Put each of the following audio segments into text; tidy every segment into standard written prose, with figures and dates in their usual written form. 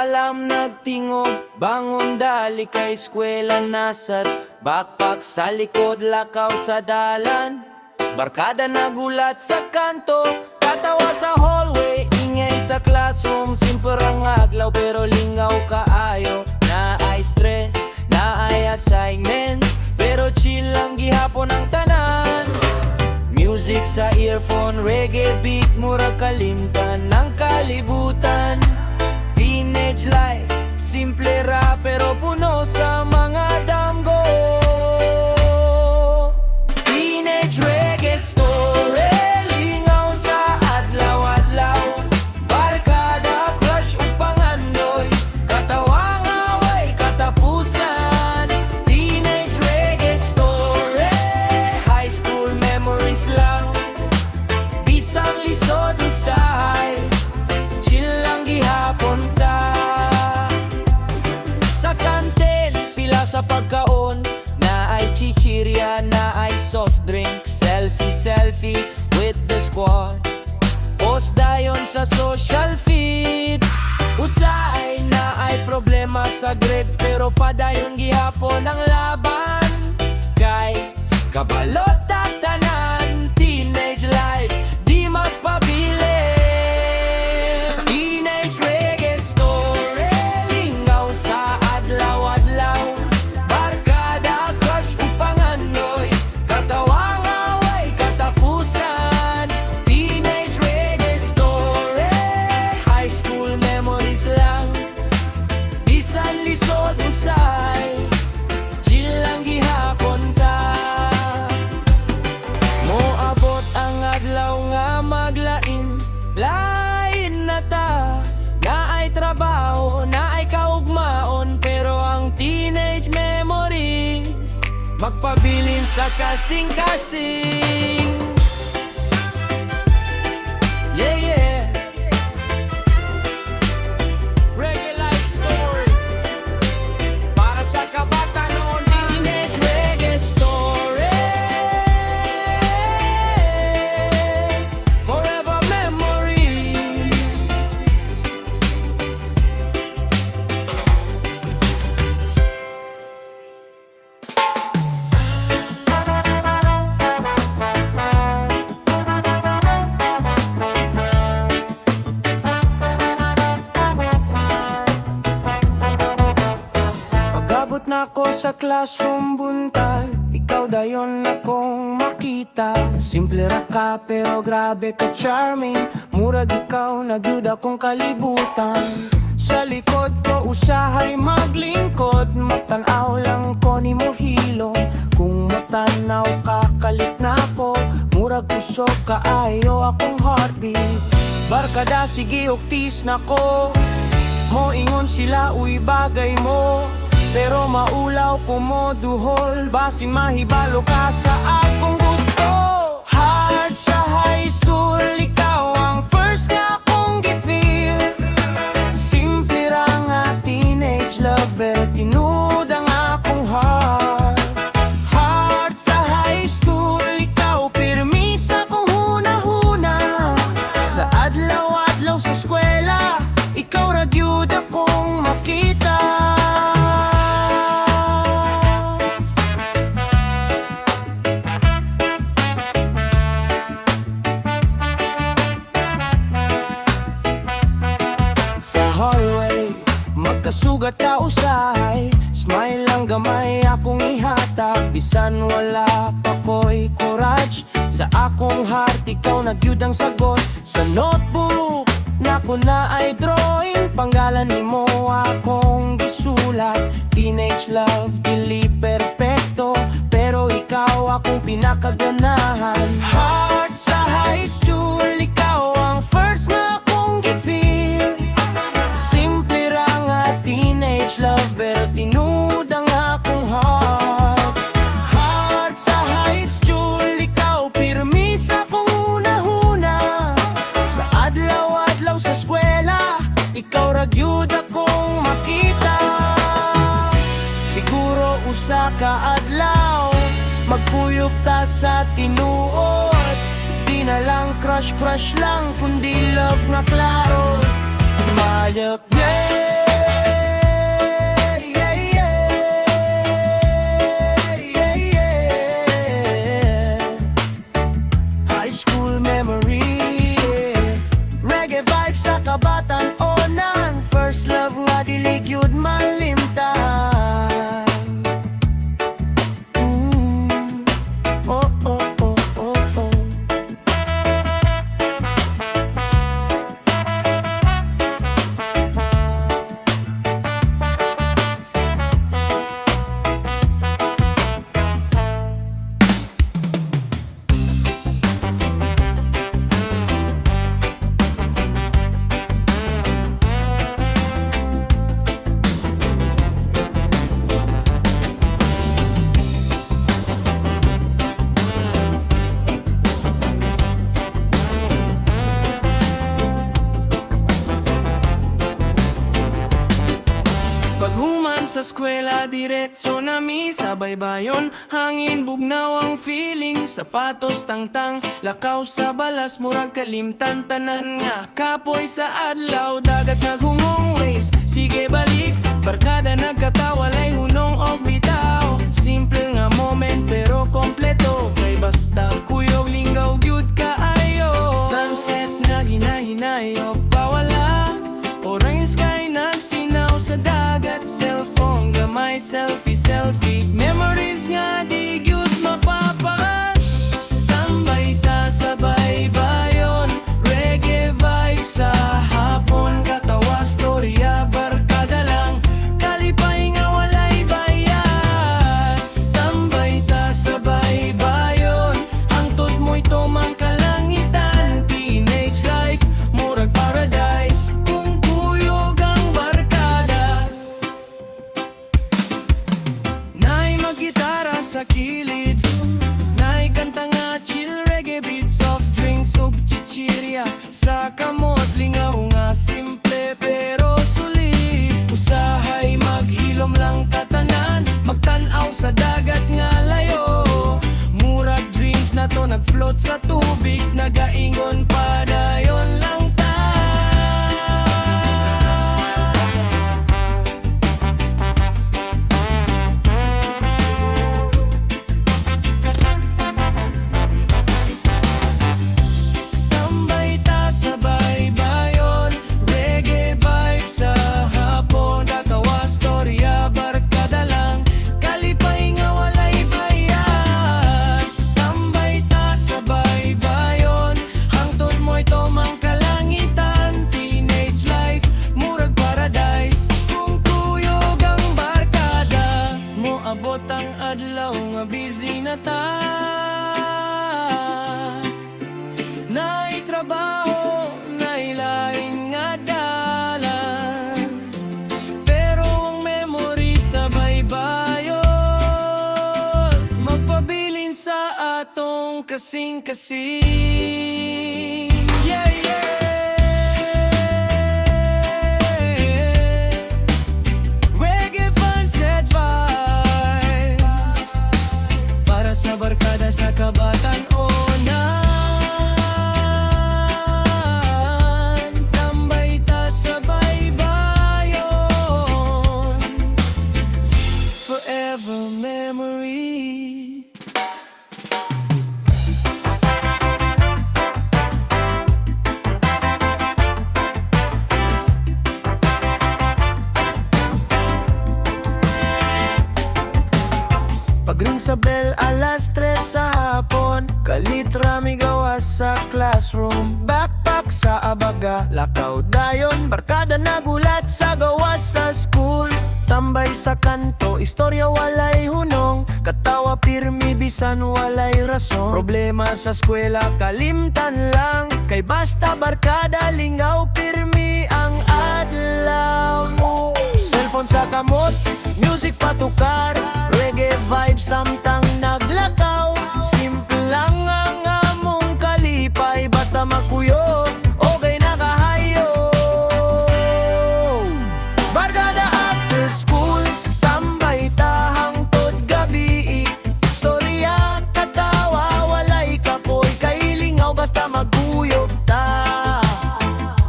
alam nagtingog, bangon dali kay eskwela nasat. Backpack sa likod, lakaw sa dalan. Barkada nagulat sa kanto, katawa sa hallway, ingay sa classroom. Simple ang aglaw pero lingaw kaayo. Na ay stress, na ay assignments, pero chill lang gihapon ang tanan. Music sa earphone, reggae beat, murag kalimtan ng kalibutan. Teenage life, simple ra pero puno sa mga damgo. Teenage reggae story, lingaw sa adlaw-adlaw. Barkada, crush ug pangandoy, katawang away katapusan. Teenage reggae story, high school memories lang. Bisang lisod usahay, chill lang gihapon ta. Sa kantin, pila sa pagkaon, na ay chichirya, na ay soft drink. Selfie with the squad, post dayon sa social feed. Usay na ay problema sa grades, pero padayon gihapon ang laban. Kay kabalot ang tanan, teenage life di magpabilin. Teenage reggae story, lingaw sa adlaw-adlaw. Barkada, crush ug pangandoy, katawang away katapusan. Teenage reggae story, high school memories lang. Bisan lisod usay, chill lang gihapon ta. Moabot ang adlaw nga maglain, lain na ta. Na ay trabaho, na ay kaugmaon, pero ang teenage memories magpabilin sa kasing-kasing. Yeah, yeah. Reggae life story para sa kabata noon. Teenage reggae story, forever memory. Pag-abot na ko sa classroom buntag, ikaw dayon akong makita. Simple ra ka pero grabe ka charming, murag ikaw nagyud akong kalibutan. Sa likod ko usahay maglingkod, matanaw lang ko ni mo hilom. Kung matanaw ka kalit na ko, murag puso kaayo akong heartbeat. Barkada sige uktis na ko, moingon sila uy bagay mo, pero maulaw ko mo duhol, basin mahibalo ka sa akong gusto. Heart sa high school, ikaw ang first na akong gi-feel. Simple ra nga teenage lover, tinud ang akong heart. Heart sa high school, ikaw pirmi sa kong huna-huna. Sa adlaw-adlaw sa eskwela, ikaw ra gyud akong makita. Hallway, magkasugat ka usahay, smile lang gamay akong ihatag. Bisan wala pa ko'y courage, sa akong heart ikaw nagyud ang sagot. Sa notebook nako na ay drawing, panggalan nimo akong gisulat. Teenage love, dili perpekto, pero ikaw akong pinakaganahan. Heart sa high school, ikaw ang first na akong gi-feel. Teenage lover, tinud ang akong heart. Heart sa high school, ikaw pirmi sa kong huna-huna. Sa adlaw-adlaw sa eskwela, ikaw ra gyud akong makita. Siguro usa ka adlaw, magpuyop ta sa tinuod. Di na lang crush lang, kundi love nga klaro. Mayag, yeah. sa eskwela, diretso na mi sa baybayon. Hangin, bugnaw ang feeling, sapatos tangtang, lakaw sa balas, murag kalimtan. Tanan nga, kapoy sa adlaw, dagat naghungong waves. Sige balik, barkada nagkatawa, lay hunong o bitaw. Simple nga moment pero kompleto, kay basta kuyog linggaw gyud kaayo. Sunset na ginahinayo, pawala, orange sky nagsinaw sa dagat. Cellphone gamay, selfie, memories nga di gyud mapapas. Tambay ta sa baybayon, reggae vibe sa hapon. Katawa, storya, barkada lang, kalipay nga walay bayad. Tambay ta sa baybayon, hangtod mo'y tumang kalangitan. Teenage life, murag paradise, kung kuyog ang barkada. Nay maggitara sa kilid, nay kanta nga chill, reggae beat, soft drinks ug chichirya. Sa kamot lingaw nga simple pero sulit. Usahay maghilom lang tatanan, magtan-aw sa dagat nga layo. Murag dreams na to nagfloat sa tubig, nagaingon pa dayon lang ta. Tambay ta sa baybayon, reggae vibe sa hapon. Katawa, storya, barkada lang, kalipay nga walay bayad. Tambay ta sa baybayon, hangtod mo'y tumang kalangitan. Teenage life, murag paradise, kung kuyog ang barkada. Moabot ang adlaw nga busy na ta, nay trabaho, nay lain nga dalan. Pero ang memory sa baybayon, magpabilin sa atong kasing-kasing. Yeah, yeah. Reggae sunset vibes, para sa barkada sa kabataan-onan. Tambay ta sa baybayon, forever memory. Pagring sa bell, alas 3 sa hapon, kalitra mi gawas sa classroom. Backpack sa abaga, lakaw dayon, barkada nagulat sa gawas sa school. Tambay sa kanto, istorya walay hunong, katawa pirmi bisan walay rason. Problema sa eskwela, kalimtan lang, kay basta barkada lingaw pirmi ang adlaw. Cellphone sa kamot, music patukar, reggae vibe samtang naglakaw. Simple lang ang among kalipay, basta makuyog, okay nakahayo. Barkada after school, tambay ta hangtod gabi. Storya, katawa, walay kapoy, kay lingaw basta magkuyog ta.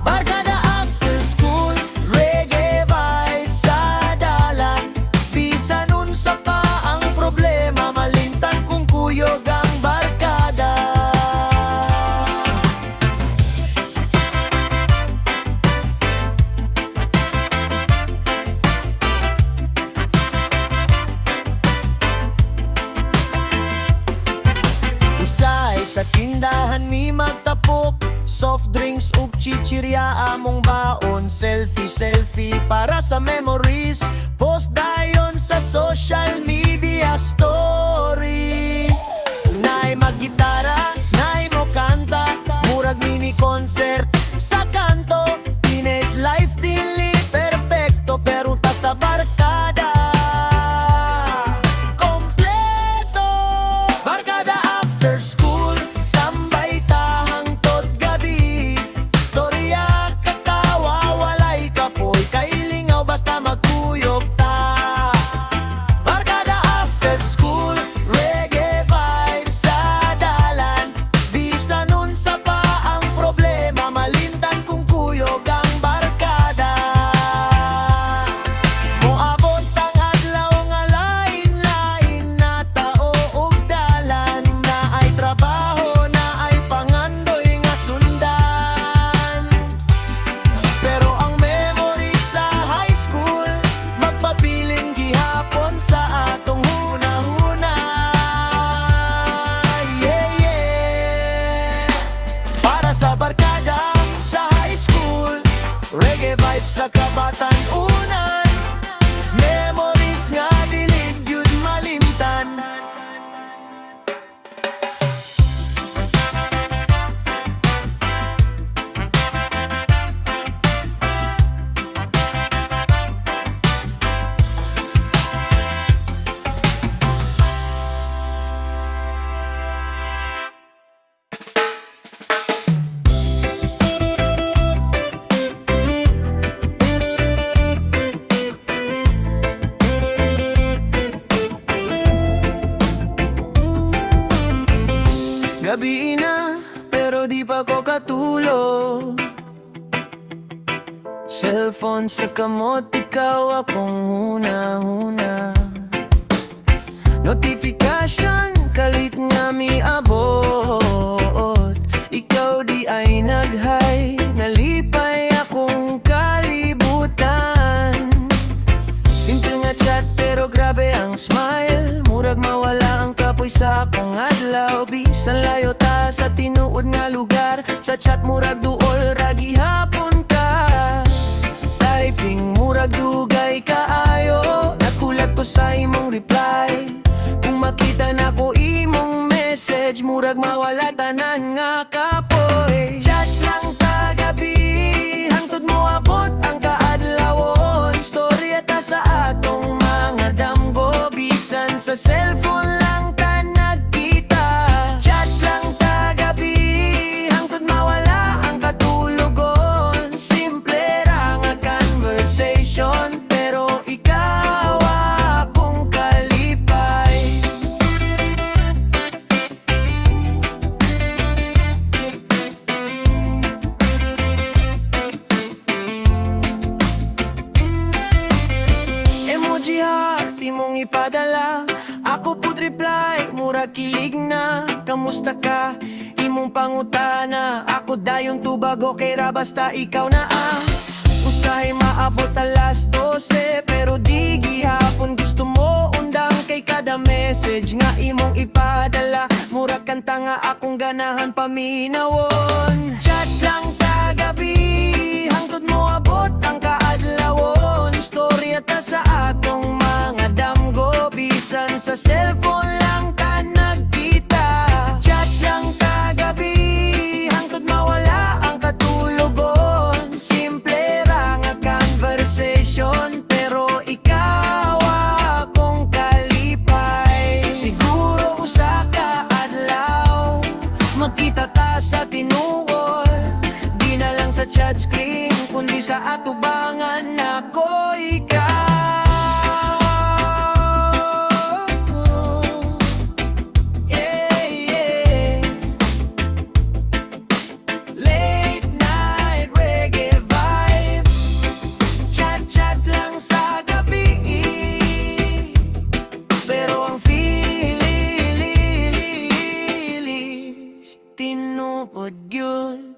Barkada after school, reggae vibe sa dalan, bisan unsa pa ang problema, malimtan kung kuyog ang barkada. Usay sa tindahan mi magtapok, soft drinks ug chichirya among baon. Selfie para sa memories, post dayon sa social media stories. Nay maggitara, nay mo kanta, murag mini concert sa kanto. Teenage life dili perfecto, pero ta sa barkada kompleto. Barkada after school, tambay ta hangtod gabi. Storya, katawa, walay kapoy, kay lingaw basta magkuyog ta. ako katulog. Cellphone sa kamot, ikaw akong huna-huna. Notification, kalit nga miabot. Ikaw di ay nag-hi, nalipay akong kalibutan. Simple nga chat pero grabe ang smile. Murag mawala ang kapoy sa akong adlaw. Bisan layo ta sa tinuod nga lugar, sa chat murag duol ra gihapon ka. Typing murag dugay kaayo, nagulat ko sa imong reply. Kung makita na ko imong message, murag mawala tanan nga kapoy. Chat lang kagabi, hangtod mo abot ang kaadlawon. Storya ta sa atong mga damgo, bisan sa cellphone lang ta nagkita. Chat lang kagabi, hangtod mawala ang katulogon. Simple ra nga conversation, pero ikaw akong kalipay. Emoji heart, imong ipadala. Ako pud reply, mura kilig na. Kamusta ka? Imong pangutana. Ako dayon tubago kay ra basta ikaw na Usahay maabot alas 12, pero di gihapon gusto mo undang kay kada message nga imong ipadala. Mura kanta nga akong ganahan paminawon. Chat lang kagabi, hangtod mo abot ang kaadlawon. Storya ta sa atong mga damgo, bisan sa cellphone lang ka nagkita. Chat lang kagabi, hangtod mawala ang katulogon. Simple ra nga conversation, pero ikaw akong kalipay. Siguro usa ka adlaw, magkita ta sa tinuod. Di na lang sa chat screen, kundi sa atubangan ako ikaw. Yeah, yeah. Late night reggae vibe, chat lang sa gabi, pero ang feelings tinuod yun.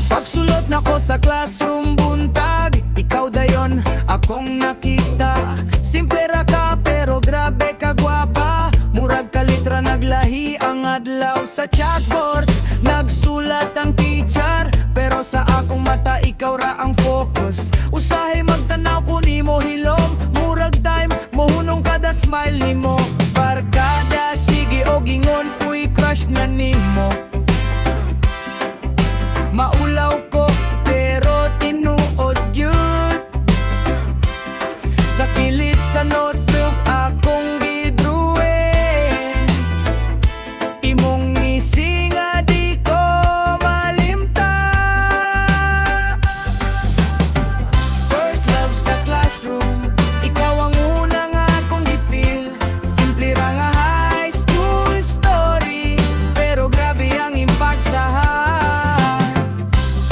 Pagsulot nako sa classroom buntag, ikaw dayon akong nakita. Simple ra ka pero grabe ka gwapa. Murag ka litra naglahi ang adlaw sa chalkboard. Nagsulat ang teacher, pero sa akong mata ikaw ra ang focus. Usahay magtanaw ko nimo hilom, murag time mohunong kada smile nimo. Barkada sige og ingon puy crush na nimo. Maulaw ko pero tinuod yun. Sa kilit sa notebook akong gidruin. Imong ngisi nga di ko malimta. First love sa classroom, ikaw ang una nga akong gi-feel. Simple ra nga high school story, pero grabe ang impact sa heart.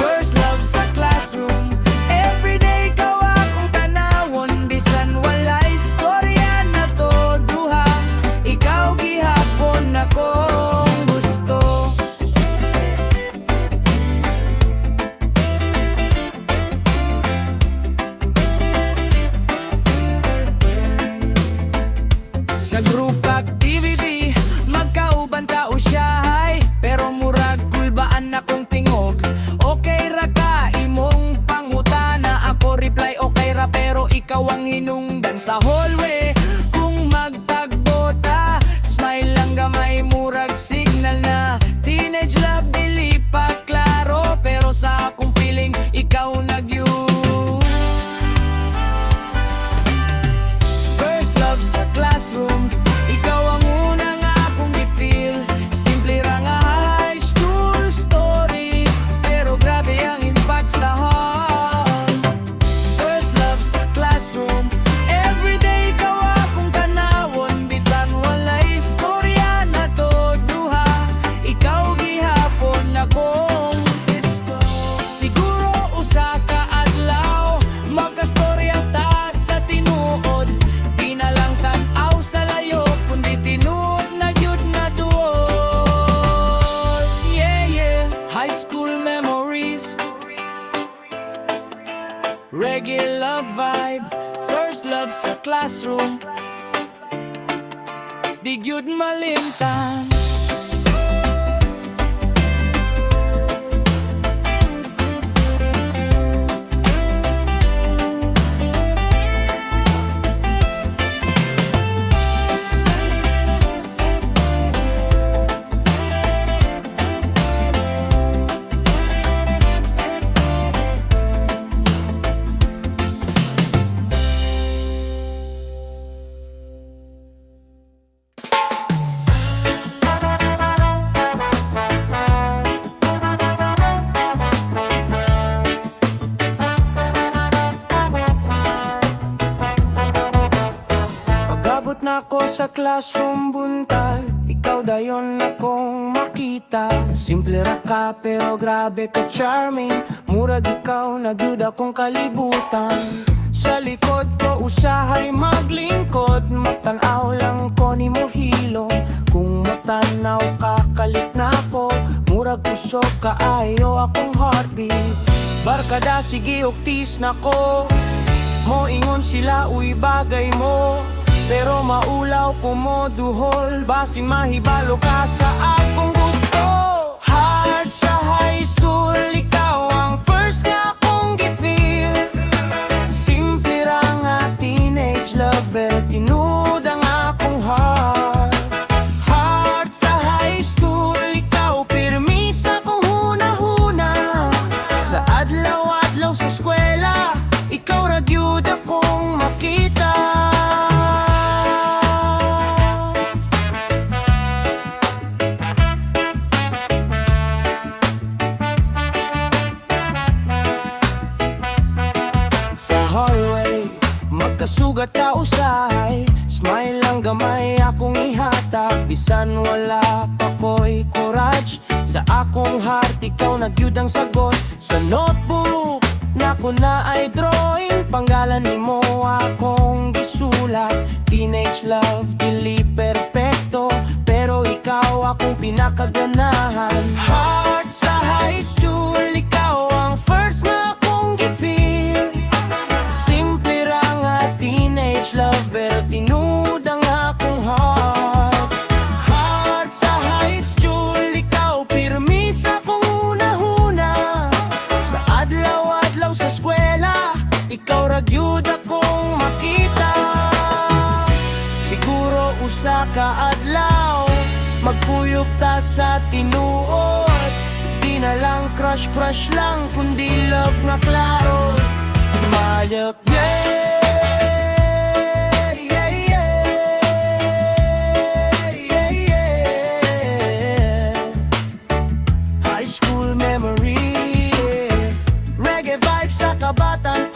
First love sa classroom, everyday ikaw akong tanawon. Bisan walay istorya na to duha, ikaw gihapon akong gusto. Sa group activity, magkauban ta usyahay, pero murag kulbaan akong tingog. Okay ra ka imong pangutana, ako reply okay ra pero ikaw ang hinungdan. Sa hallway kung magtagbo ta, smile lang gamay murag signal na. Teenage love dili pa klaro, pero sa akong feeling ikaw nag-you. First love sa classroom, ikaw ang una nga akong i-feel. Simple ra nga high school story, pero grabe love sa classroom, di gyud malimtan. Na ko sa classroom buntag, ikaw dayon akong makita. Simple ra ka pero grabe ka charming, murag ikaw na gyud akong kalibutan. Sa likod ko usahay maglingkod, matanaw lang ko ni mo hilom. Kung matanaw ka kalit na ko, murag usok kaayo akong heartbeat. Barkada sige uktis na ko, mo ingon sila uy bagay mo. Pero maulaw ko mo duhol, basin mahibalo ka sa akong gusto. Hard sa high school, ikaw ang first nga akong gi-feel. Simple ra nga teenage lover, tinud ang akong heart. Hard sa high school, ikaw pirmi sa kong huna-huna. Sa adlaw-adlaw sa eskwela, ikaw ra gyud akong makita. Hallway, magkasugat ka usahay, smile lang gamay akong ihatag. Bisan wala pa ko'y courage, sa akong heart ikaw nagyud ang sagot. Sa notebook na ko na ay drawing, panggalan ni mo akong gisulat. Teenage love, dili perpekto, pero ikaw akong pinakaganahan. Heart sa high school, ikaw ang first na akong gi-feel. Lover, tinud ang akong heart. Heart sa high school, ikaw pirmi sa kong huna-huna. Sa adlaw-adlaw sa eskwela, ikaw ra gyud akong makita. Siguro usa ka adlaw, magpuyok ta sa tinuod. Di na lang crush-crush lang, kundi love nga klaro. Mayag, yeah. Memories, reggae vibes sa kabatan.